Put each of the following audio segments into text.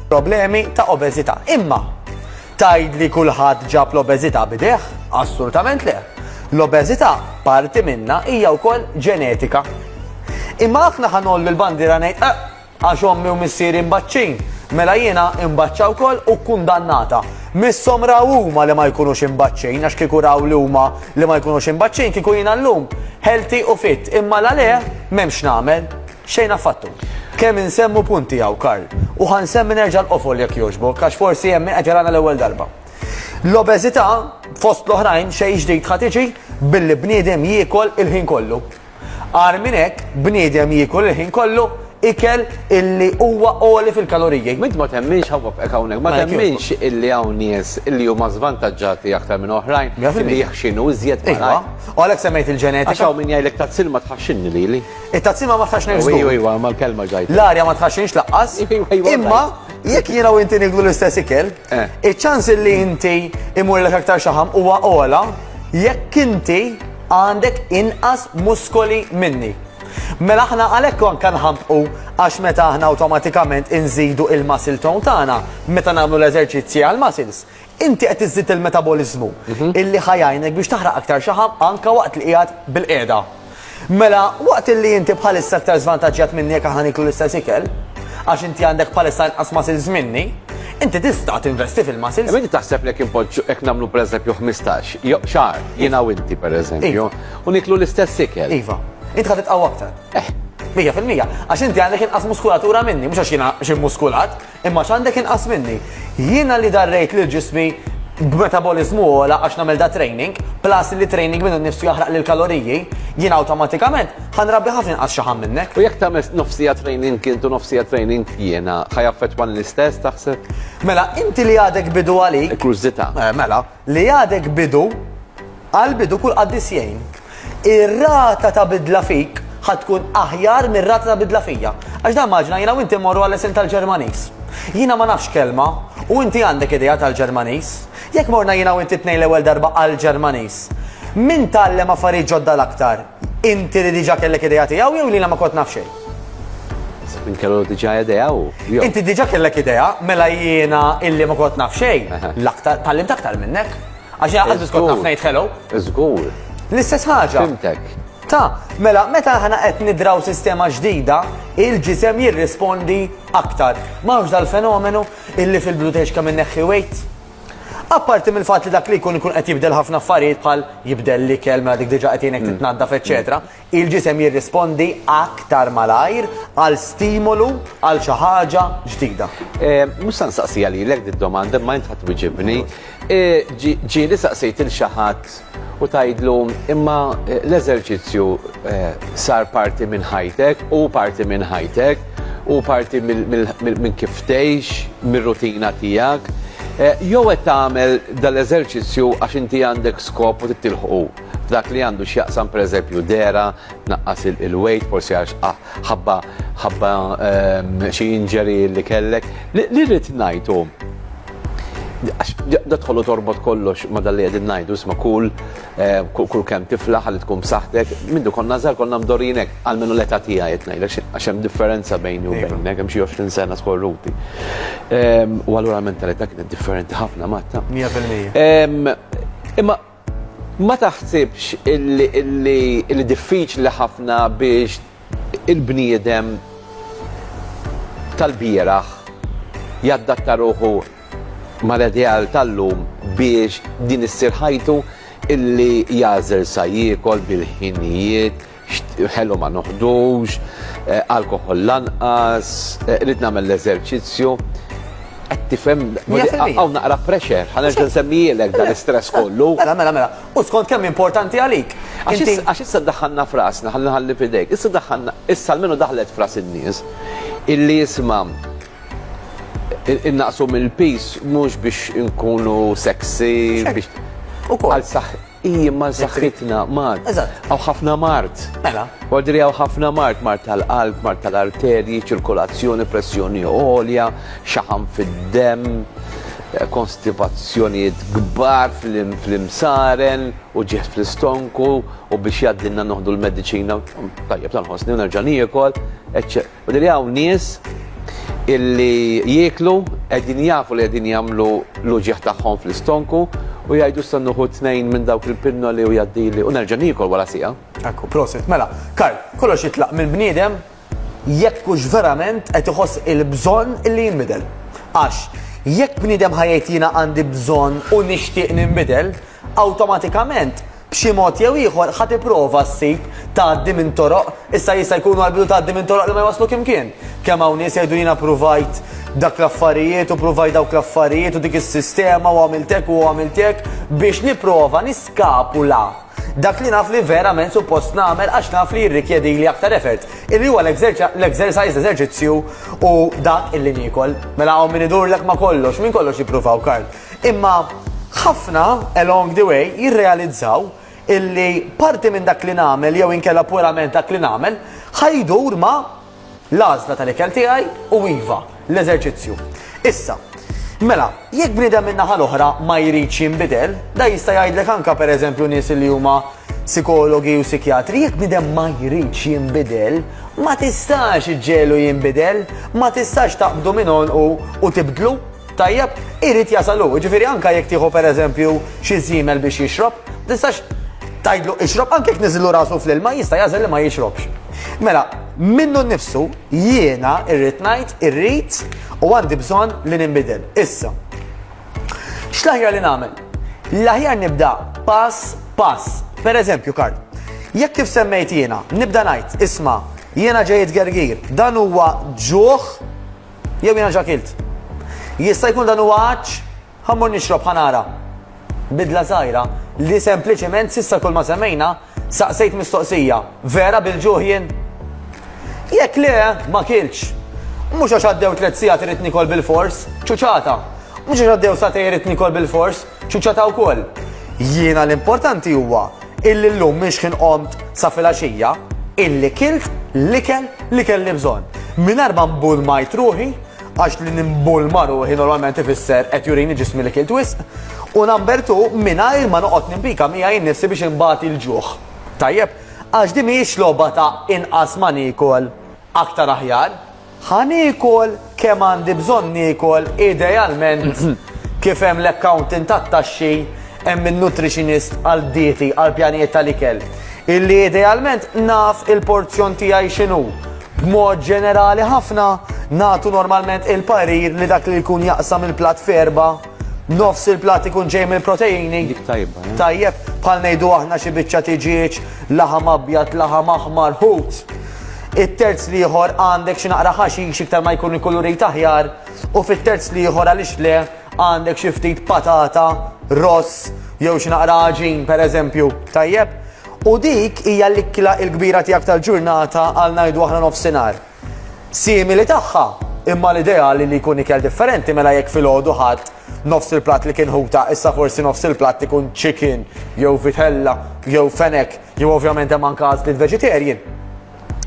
problemi ta' obeżità. Imma tgħid li kulħadd ġab l-obeżità bideħ? Assolutament le. L-obeżità parti minnha hija wkoll ġenetika. Imma aħna ħanollu l-bandiera ngħid għax ommi u missieri imbaċċin, mela jiena imbaċċa wkoll u kundannata. Misshom raw huma li ma jkunux imbaċċin, għax kieku raw li huma li ma jkunux imbaċċin kieku jiena llum healthy u fit. Imma l-għaleh m'hemmx nagħmel xejn affattu. Kemm insemmu punti hawn Karl, u ħansemmi nerġa' l-qofol jekk jogħġbok, għax forsi hemm min qed jarana l-ewwel darba. L-obeżità fost l-oħrajn xejn ġdid ħadd tiġi billi bniedem jiekol il-ħin kollu. Għar minn hekk bniedem jiekol il-ħin kollu ikel illi huwa għoli fil-kaloriji. Mint ma temminx hawnhekk, ma temminx illi hawn nies illi huma żvantaġġati aktar minn oħrajn illi jaħxinu iżjed malaj. U għalhekk semmejt il-ġenetika. Għax hawn min jgħidlek tazzil ma tħaxxinni lili. It-tazzima ma tħaxxinx żgur. Iwa, mal-kelma ġajt. L-arja ma tħaxxinx laqqas. Imma jekk jiena u inti niklu l-istess ikel, iċ-ċans illi inti imurlek aktar xaħam huwa ogħla jekk inti għandek inqas muskoli minni. Mela aħna għalhekk anke nħampqu għax meta aħna awtomatikament inżidu il-muscle tone tagħna meta nagħmlu l-eżerċizzji għall-muscles. Inti qed iżid il-metabolizmu illi ħajajnek biex taħraq aktar xaħam anke waqt li qiegħed bil-qiegħda. Mela waqt illi inti bħalissa aktar żvantaġġjat minni jekk aħna niklu l-istess ikel, għax inti għandek bħalissa inqas muscles minni, inti tista' tinvesti fil-muscles. Inti taħseb li jekk nagħmlu pereżempju 15 xahar jiena u inti pereżempju u niklu l-istess ikel. Iva, inti ħad titqgħu aktar. 100%, għax inti għandek inqas muskulatura minni, mhux għax jiena xi muskulat, imma x'għandek inqas minni. Jiena li darrejt lil ġismi b'metabolizmu ogħla għax nagħmel da training, plus li training minnu nnifsu jaħraq lil kaloriji, jiena awtomatikament ħanrabbi ħafna inqas xaħam minnek. U jekk tagħmel nofsija training intu nofsija training jiena ħajaffettwan l-istess taħseb? Mela inti li għadek bidu għalik. Krużità. Mela, li għadek bidu għal bidu kull qaddisjejn. Ir-rata ta' bidla fik ħatkun aħjar mir-rata ta' bidla fija. Għax dan maġna jiena u inti mmorru għal-lesin tal-Ġermaniż. Jiena ma nafx kelma u inti għandek idea tal-Ġermaniż. Jekk morna jiena u inti tnejn l-ewwel darba għall-Ġermaniż. Min tallem affarijiet ġodda l-aktar? Inti li diġà kellek idea tiegħu jew liena ma kont naf xejn? Min kellu diġà idea u? Inti diġà kellek idea, mela jiena illi ma kont naf xejn. L-aktar tallimt aktar minnek. Għax jiena qatt kont naf ngħid hello. Żgur. L-istess ħaġa. Fimtek. Mela, meta ħana qed nidraw sistema ġdida, il-ġisem jirrispondi aktar. Mawx dal-fenomenu illi fil-blutex kemm inneħħi weight. Apparti mill-fatt li dak li jkun qed jibdel ħafna affarijiet bħal jibdel l-ikel mela dik diġà qed jgħinek titnaddaf eċetera, il-ġisem jirrispondi aktar malajr għal stimolu għal xi ħaġa ġdida. Mhux se nsaqsija lilek id-domanda ma int ħadd wiġibni. Ġieli saqsejt il xi ħadd u tgħidlu imma l-eżerċizzju sar parti minn ħajtek u parti minn ħajtek u parti minn kif tgħix, mir-rutina tiegħek. Jew qed tagħmel dal-eżerċizzju għax inti għandek skop u tittilħu f'dak li għandu x'jaqsam pereżempju dera, tnaqqas il-weight, forsi għax ħabba xi injury li kellek. Li rrid ngħidu da tħollu torbot kollox ma dalli għedin najdu, isma kull kem tiflaħ għalli tkun b'saħtek, mindu konna żgħar konna mdorinek għal-menu l-età tiegħi qed ngħidlek għax hemm differenza bejni u bejnek, hemm xi 20 sena skorruti. U allura l-mentalità kienet differenti ħafna Matta. 100%. Imma ma taħsibx illi diffiċli ħafna biex il-bniedem tal-bieraħ jaddatta ruħu mal-ideal tal-lum biex din issir ħajtu illi jażel sa jiekol bil-ħinijiet, ħellu ma noħdux, alkohol lanqas, rid nagħmel l-eżerċizzju. Qed tifhem hawn naqra pressure, ħanerġa' nsemmijilek dan l-istress kollu. Mela. U skont kemm importanti għalik. Għax issa daħħalna frasna, ħalli fidejk, issa almenu daħlet fras in-nies illi jisma' innaqsu mill-pis mhux biex inkunu sexy biex għal saħħitna mart. Għaw ħafna mart. Għodri għaw ħafna mart tal-qalb, mart tal-arterji, ċirkolazzjoni, pressjoni għolja, xaħam fid-dem, konstipazzjonijiet kbar fl-imsaren u ġieħ fl-istonku u biex jaddinna noħdu l-mediċina tajjeb tal-ħosni u nerġa' niekol. Għodri għaw nies illi jieklu, qegħdin jafu li qegħdin jagħmlu l-uġieħ tagħhom fl-istonku u jgħidu stannuħu tnejn minn dawk il-pinnoli u jaddili u nerġa' niekol wara sija. Ekku, prosit. Mela, Karl, kollox jitlaq mill-bniedem jekk hux verament qed iħoss il-bżonn illi jinbidel. Għax, jekk bniedem ħajjejt jiena għandi bżonn u nixtieq ninbidel, awtomatikament b'xi mod jew ieħor ħadd ipprova ssib tgħaddi minn toroq, issa jista' jkunu għalbidu tgħaddi minn toroq li ma jwaslu kimkien. Kemm hawn nies jgħidu jiena pruvajt dak l-affarijiet u pruvajt dawk l-affarijiet u dik is-sistema u għamiltek u għamiltek biex nipprova niskapula dak li naf li verament suppost nagħmel għax naf li jirrikjedi li aktar effort. Illi huwa l-exercise eżerċizzju u dak illi niekol. Mela hawn min idurlek ma kollox, min kollox jippruvaw Karl. Imma ħafna along the way jirrealizzaw illi parti minn dak li nagħmel jew inkella purament dak li nagħmel ħajdur ma l-għażla tal-ikel tiegħi u iva l-eżerċizzju. Issa, mela, jekk bniedem min naħa l-oħra ma jridx jinbidel, da jista' jgħidlek anke pereżempju nies li huma psikologi u psikjatri, jekk bniedem ma jridx jinbidel, ma tistax iġġielu jinbidel, ma tistax taqbdu minn u tibdlu. Tajjeb, irid jasalu, ġifieri anke jekk tieħu pereżempju xi żiemel biex jixrob, tistax tgħidlu ixrob anke jekk niżillu rasu fl-ilma jista' jażel li ma jixrobx. Mela, minnu nnifsu jiena irrid ngħid irrid u għandi bżonn li ninbidel. Issa, x'l-aħjar li nagħmel? L-aħjar nibda pass pass. Pereżempju, Karl, jekk kif semmejt jiena, nibda ngħid, isma' jiena ġejjed gergir, dan huwa ġuħ jew jiena ġakilt. Jista' jkun dan huwa għaġġ, ħammur nixrob ħanara. Bidla żgħira li sempliċement s'issa kull ma semmejna saqsejt mistoqsija. Vera bil-ġuħ jien? Jekk le ma kilx. Mhux għax għaddew 3 sigħat irid nikol bil-fors, ċuċata. Mhux għax għaddew satej irid nikol bil-fors, ċuċata wkoll. Jiena l-importanti huwa illi llum mhix kien qomt sa filgħaxija, illi kilt l-ikel li kelli bżonn. Mingħajr ma mbulmajt ruħi, għax li nimbulma ruħi normalment ifisser qed jurini ġismi li kilt wisq, u number 2 mingħajr ma noqgħod nimpika miegħi nnifsi biex imbagħad il-ġuħ. Tajjeb, għax din mhijiex logħba ta' inqas ma niekol aktar aħjar, ħanikol kemm għandi bżonn niekol idealment kif hemm l-accountant tat-taxxi hemm il-nutritionist għal dieti għal pjanijiet tal-ikel. Illi idealment naf il-porzjon tiegħi x'inhu. B'mod ġenerali ħafna nagħtu normalment il-parir li dak li jkun jaqsam il-plat ferba, nofs il-plat ikun ġej mill-proteini. Dik tajba. Tajjeb, bħal ngħidu aħna xi biċċa tiġiġ, laħam abjad, laħam aħmar, ħut. It-terz li ieħor għandek xi naqra ħaxix iktar ma jkun ikoluri aħjar, u fit-terz li ieħor għaliex le għandek xi ftit patata, ross, jew xi naqra ħaġin pereżempju. Tajjeb? U dik hija l-ikkla l-kbira tiegħek tal-ġurnata għal ngħidu aħna nofsinhar. Simili tagħha, imma l-idea li jkun ikel differenti mela jekk filgħodu ħadd nofs il-platt li kien ħuta, issa forsi nofs il-platt ikun chicken, jew vitella, jew fenek, jew ovvjament hemm anke għażliet vegetarian.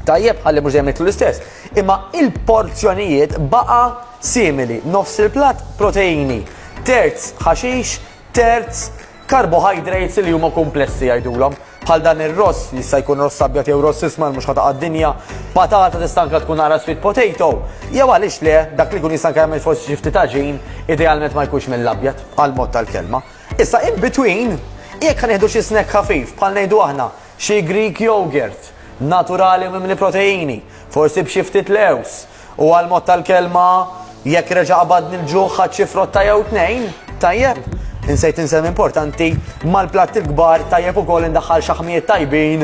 Tajjeb, ħalli mhux dejjem niklu l-istess. Imma il-porzjonijiet baqa' simili, nofs il-platt proteini, terz ħaxix, terz carbohydrates li huma komplessi jgħidulhom. Bħal dan ir-ross jista' jkun ross abjad jew ross ismar mhux ħataqa' d-dinja, patata tista' anke tkun ara sweet potato. Jew għaliex le dak li jkun jista' jagħmel forsi xi ftit ħaġin, idealment ma jkunx mill-abjad għal mod tal-kelma. Issa in between jekk ħanieħdu xi snack ħafif bħal ngħidu aħna xi Greek yogurt naturali mimli proteini, forsi b'xi ftit lews u għal mod tal-kelma jekk reġa' qabadni l-ġuħ ħadd xi frotta jew tnejn, tajjeb. Insejt insem importanti mal-platt il-kbar tajjeb ukoll indaħħal xi ħamijiet tajbin.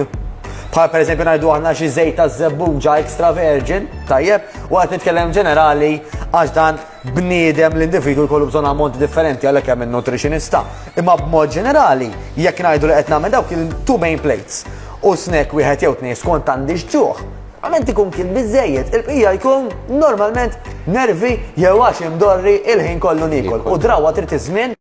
Bħal pereżempju ngħidu aħna xi żejt ta' żebbuġa extra virgin, tajjeb, u qed nitkellem ġenerali għax dan bniedem l-individwu jkollu bżonn ammonti differenti għalhekk hemm in-nutritionista. Imma b'mod ġenerali jekk ngħidu li qed nagħmel dawk il-2 main plates u snack wieħed jew tnejn skont għandix ġuħ. Għament ikun kien biżejjed, il-bqija jkun normalment nervi jew għax imdorri il-ħin kollu niekol. U drawa trid iż-żmien